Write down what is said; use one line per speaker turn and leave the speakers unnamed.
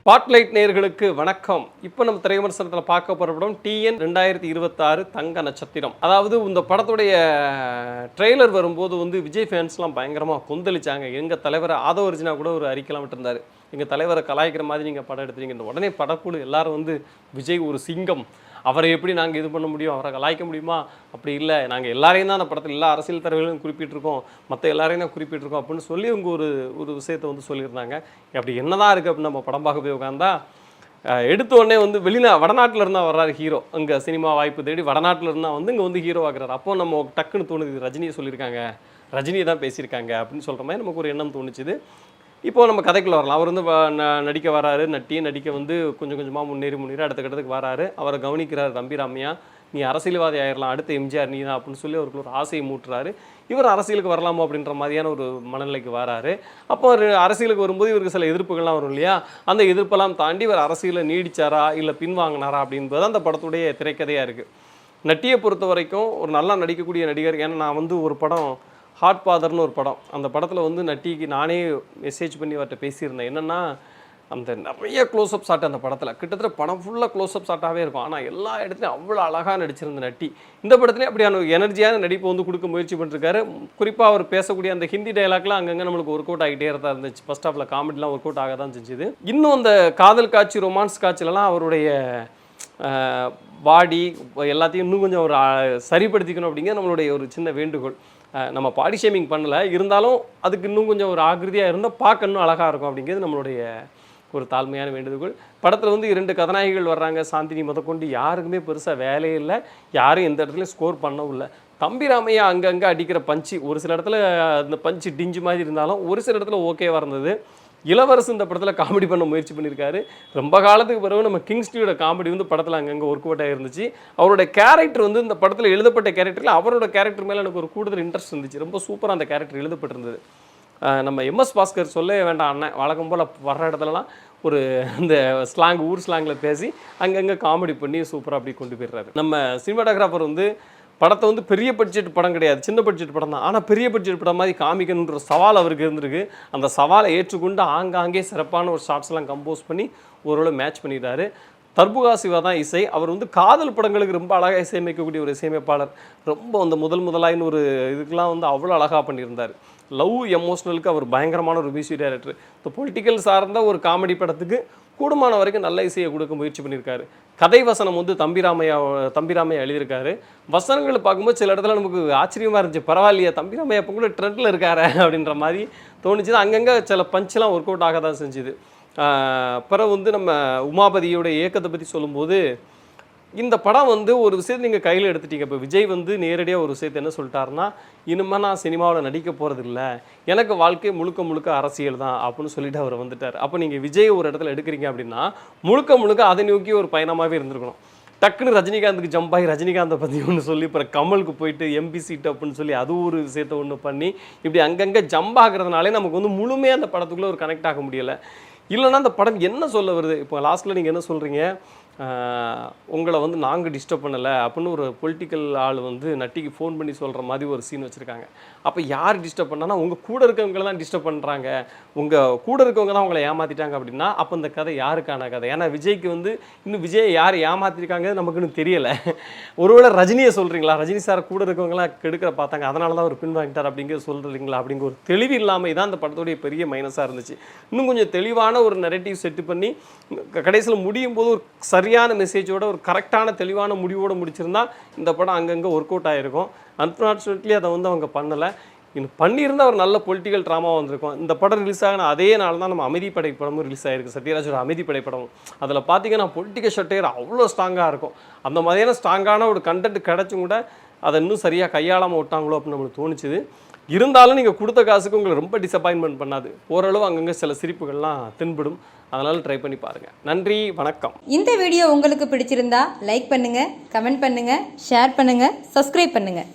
Spotlight நேயர்களுக்கு வணக்கம். இப்போ நம்ம திரைவிமர்சனத்தில் பார்க்க போகிற படம் TN 2026 தங்க நட்சத்திரம். அதாவது இந்த படத்துடைய ட்ரெய்லர் வரும்போது விஜய் ஃபேன்ஸ்லாம் பயங்கரமாக கொந்தளிச்சாங்க. எங்கள் தலைவரை ஆதவ அர்ஜுனா கூட ஒரு அறிக்கைலாம் விட்டுருந்தாரு. எங்கள் தலைவரை கலாய்க்கிற மாதிரி நீங்கள் படம் எடுத்துறீங்க. உடனே படக்குழு எல்லாரும் விஜய் ஒரு சிங்கம், அவரை எப்படி நாங்கள் இது பண்ண முடியும், அவரை கலாய்க்க முடியுமா, அப்படி இல்லை, நாங்கள் எல்லாரையும் தான் அந்த படத்தில் எல்லா அரசியல் தலைவர்களையும் குறிப்பிட்டிருக்கோம், மற்ற எல்லாரையும் தான் குறிப்பிட்டிருக்கோம் அப்படின்னு சொல்லி அவங்க ஒரு விஷயத்தை சொல்லியிருந்தாங்க. அப்படி என்னதான் இருக்குது அப்படின்னு நம்ம படம் பார்க்க போய் உட்காந்தா எடுத்த உடனே வடநாட்டில் இருந்தால் வர்றாரு ஹீரோ. இங்கே சினிமா வாய்ப்பு தேடி வடநாட்டில் இருந்தால் இங்கே ஹீரோ ஆகிறார். அப்போ நம்ம டக்குன்னு தோணுது, ரஜினியை சொல்லியிருக்காங்க, ரஜினியை தான் பேசியிருக்காங்க அப்படின்னு சொல்கிற மாதிரி நமக்கு ஒரு எண்ணம் தோணுச்சுது. இப்போது நம்ம கதைக்குள்ளே வரலாம். அவர் நடிக்க வராரு, நடிக்க கொஞ்சம் கொஞ்சமாக முன்னேறி அடுத்த கட்டத்துக்கு வராரு. அவரை கவனிக்கிறார் தம்பி ராமையா, நீ அரசியல்வாதி ஆயிடலாம், அடுத்த எம்ஜிஆர் நீ தான் அப்படின்னு சொல்லி அவருக்கு ஒரு ஆசையை மூட்டுறாரு. இவர் அரசியலுக்கு வரலாமா அப்படின்ற மாதிரியான ஒரு மனநிலைக்கு வராரு. அப்போ அரசியலுக்கு வரும்போது இவருக்கு சில எதிர்ப்புகள்லாம் வரும் இல்லையா, அந்த எதிர்ப்பெல்லாம் தாண்டி இவர் அரசியலில் நீடிச்சாரா இல்லை பின்வாங்கினாரா அப்படின்றது அந்த படத்துடைய திரைக்கதையாக இருக்குது. நட்டியை பொறுத்த வரைக்கும் ஒரு நல்லா நடிக்கக்கூடிய நடிகர். ஏன்னா நான் ஒரு படம் ஹாட் ஃபாதர்னு ஒரு படம், அந்த படத்தில் நட்டிக்கு நானே மெசேஜ் பண்ணி அவர்கிட்ட பேசியிருந்தேன். என்னென்னா அந்த நிறைய க்ளோஸ்அப் ஷாட் அந்த படத்தில், கிட்டத்தட்ட படம் ஃபுல்லாக க்ளோஸ்அப் ஷாட்டாகவே இருக்கும். ஆனால் எல்லா இடத்துலையும் அவ்வளோ அழகாக நடிச்சிருந்த நட்டி இந்த படத்துலேயும் அப்படியான எனர்ஜியான நடிப்பு கொடுக்க முயற்சி பண்ணிருக்காரு. குறிப்பாக அவர் பேசக்கூடிய அந்த ஹிந்தி டைலாக்லாம் அங்கங்கே நம்மளுக்கு ஒர்க் அவுட் ஆகிட்டே தான் இருந்துச்சு. ஃபர்ஸ்ட் ஹாஃபில் காமெடிலாம் ஒர்க் அவுட் ஆக தான் செஞ்சுது. இன்னும் அந்த காதல் காட்சி, ரொமான்ஸ் காட்சிலலாம் அவருடைய பாடி எல்லாத்தையும் இன்னும் கொஞ்சம் ஒரு சரிப்படுத்திக்கணும் அப்படிங்கிற நம்மளுடைய ஒரு சின்ன வேண்டுகோள். நம்ம பாடி ஷேமிங் பண்ணலை, இருந்தாலும் அதுக்கு இன்னும் கொஞ்சம் ஒரு ஆகிருதியாக இருந்தால் பார்க்க இன்னும் அழகாக இருக்கும் அப்படிங்கிறது நம்மளுடைய ஒரு தாழ்மையான வேண்டுகோள். படத்தில் 2 கதாநாயகிகள் வர்றாங்க. சாந்தினி முதற்கொண்டு யாருக்குமே பெருசாக வேலையே இல்லை, யாரும் எந்த இடத்துலையும் ஸ்கோர் பண்ணவும் இல்லை. தம்பி ராமையா அங்கங்கே அடிக்கிற பஞ்சு, ஒரு சில இடத்துல அந்த பஞ்சு டிஞ்சு மாதிரி இருந்தாலும் ஒரு சில இடத்துல ஓகேவாக இருந்தது. இளவரசு இந்த படத்தில் காமெடி பண்ண முயற்சி பண்ணியிருக்காரு. ரொம்ப காலத்துக்கு பிறகு நம்ம கிங்ஸ்லியோட காமெடி படத்தில் அங்கங்கே ஒர்க் அவுட் ஆகிருந்துச்சு. அவரோட கேரக்டர் இந்த படத்தில் எழுதப்பட்ட கேரக்டரில் அவரோட கேரக்டர் மேலே எனக்கு ஒரு கூடுதல் இன்ட்ரெஸ்ட் இருந்துச்சு. ரொம்ப சூப்பராக அந்த கேரக்டர் எழுதப்பட்டிருந்தது. நம்ம MS பாஸ்கர் சொல்ல வேண்டாம், அண்ணன் வழக்கம் போல் வர்ற இடத்துலலாம் ஒரு இந்த ஸ்லாங், ஊர் ஸ்லாங்கில் பேசி அங்கங்கே காமெடி பண்ணி சூப்பராக அப்படி கொண்டு போயிடுறாரு. நம்ம சினிமாட்டோகிராஃபர் படத்தை பெரிய பட்ஜெட் படம் கிடையாது, சின்ன பட்ஜெட் படம் தான். ஆனால் பெரிய பட்ஜெட் படம் மாதிரி காமிக்கணுன்ற சவால் அவருக்கு இருந்திருக்கு. அந்த சவாலை ஏற்றுக்கொண்டு ஆங்காங்கே சிறப்பான ஒரு ஷார்ட்ஸ்லாம் கம்போஸ் பண்ணி ஓரளவு மேட்ச் பண்ணிட்டாரு. தர்புகா சிவா தான் இசை. அவர் காதல் படங்களுக்கு ரொம்ப அழகாக இசையமைக்கக்கூடிய ஒரு இசையமைப்பாளர். ரொம்ப அந்த முதலாயின்னு ஒரு இதுக்கெலாம் அவ்வளோ அழகாக பண்ணியிருந்தார். லவ் எமோஷ்னலுக்கு அவர் பயங்கரமான ஒரு மியூசிக் டைரக்டர். இப்போ பொலிட்டிக்கல் சார்ந்த ஒரு காமெடி படத்துக்கு கூடுமான வரைக்கும் நல்ல இசையை கொடுக்க முயற்சி பண்ணியிருக்காரு. கதை வசனம் தம்பி ராமையா எழுதியிருக்காரு. வசனங்களை பார்க்கும்போது சில இடத்துல நமக்கு ஆச்சரியமாக இருந்துச்சு. பரவாயில்லையா, தம்பி ராமையா இப்போ கூட ட்ரெண்டில் இருக்காரு அப்படின்ற மாதிரி தோணுச்சு. அங்கங்கே சில பஞ்செலாம் ஒர்க் அவுட் ஆக தான் செஞ்சுது. பிறகு நம்ம உமாபதியோட இயக்கத்தை பற்றி சொல்லும்போது இந்த படம் ஒரு விஷயத்தை நீங்கள் கையில் எடுத்துட்டீங்க. இப்போ விஜய் நேரடியாக ஒரு விஷயத்தை என்ன சொல்லிட்டாருன்னா, இனிமேல் நான் சினிமாவில் நடிக்க போகிறது இல்லை, எனக்கு வாழ்க்கை முழுக்க அரசியல் தான் அப்படின்னு சொல்லிட்டு அவர் வந்துட்டார். அப்போ நீங்கள் விஜய் ஒரு இடத்துல எடுக்கிறீங்க அப்படின்னா முழுக்க அதை நோக்கி ஒரு பயணமாகவே இருந்திருக்கணும். டக்குன்னு ரஜினிகாந்துக்கு ஜம்ப் ஆகி ரஜினிகாந்தை பற்றி ஒன்று சொல்லி அப்புறம் கமலுக்கு போயிட்டு MP சீட் அப்படின்னு சொல்லி அது ஒரு விஷயத்தை ஒன்று பண்ணி இப்படி அங்கங்கே ஜம்ப் ஆகிறதுனாலே நமக்கு முழுமையாக அந்த படத்துக்குள்ளே ஒரு கனெக்ட் ஆக முடியலை. இல்லைன்னா அந்த படம் என்ன சொல்ல வருது, இப்போ லாஸ்ட்டில் நீங்கள் என்ன சொல்கிறீங்க, உங்களை நாங்கள் டிஸ்டர்ப் பண்ணலை அப்படின்னு ஒரு பொலிட்டிக்கல் ஆள் நட்டிக்கு ஃபோன் பண்ணி சொல்கிற மாதிரி ஒரு சீன் வச்சுருக்காங்க. அப்போ யார் டிஸ்டர்ப் பண்ணான்னா உங்கள் கூட இருக்கவங்களை தான் டிஸ்டர்ப் பண்ணுறாங்க, உங்கள் கூட இருக்கவங்க தான் உங்களை ஏமாற்றிட்டாங்க அப்படின்னா அப்போ இந்த கதை யாருக்கான கதை? ஏன்னா விஜய்க்கு இன்னும் விஜய் யார் ஏமாற்றிருக்காங்க நமக்குன்னு தெரியலை. ஒருவேளை ரஜினியை சொல்கிறீங்களா, ரஜினி சார் கூட இருக்கவங்களாம் கெடுக்கிற பார்த்தாங்க அதனால தான் அவர் பின்வாங்கிட்டார் அப்படிங்கிறது சொல்கிறீங்களா அப்படிங்கிற ஒரு தெளிவு இல்லாமல் இதான் அந்த படத்துடைய பெரிய மைனஸாக இருந்துச்சு. இன்னும் கொஞ்சம் தெளிவான ஒரு நெரேட்டிவ் செட்டு பண்ணி கடைசியில் முடியும் போது ஒரு சரியான மெசேஜோட ஒரு கரெக்டான தெளிவான முடிவோடு முடிச்சிருந்தா இந்த படம் அங்கங்கே ஒர்க் அவுட் ஆகிருக்கும். அன்ஃபார்ச்சுனேட்லி அதை அவங்க பண்ணலை. இன்னும் பண்ணியிருந்தால் ஒரு நல்ல பொலிட்டிக்கல் ட்ராமாவாக வந்திருக்கும். இந்த படம் ரிலீஸ் ஆகின அதே நாள் தான் நம்ம அமைதிப்படை படமும் ரிலீஸ் ஆகிருக்கு, சத்யராஜோட அமைதிப்படை படமும். அதில் பார்த்தீங்கன்னா பொலிட்டிக்கல் ஷட்டேர் அவ்வளோ ஸ்ட்ராங்காக இருக்கும். அந்த மாதிரியான ஸ்ட்ராங்கான ஒரு கண்டென்ட் கிடச்சும் கூட அதை இன்னும் சரியாக கையாளாமல் விட்டாங்களோ அப்படின்னு நம்மளுக்கு தோணுச்சுது. இருந்தாலும் நீங்கள் கொடுத்த காசுக்கு உங்களை ரொம்ப டிசப்பாயின்மெண்ட் பண்ணாது. ஓரளவு அங்கங்கே சில சிரிப்புகள்லாம் தென்படும். அதனால் ட்ரை பண்ணி பாருங்கள். நன்றி, வணக்கம்.
இந்த வீடியோ உங்களுக்கு பிடிச்சிருந்தா லைக் பண்ணுங்கள், கமெண்ட் பண்ணுங்கள், ஷேர் பண்ணுங்கள், சப்ஸ்கிரைப் பண்ணுங்கள்.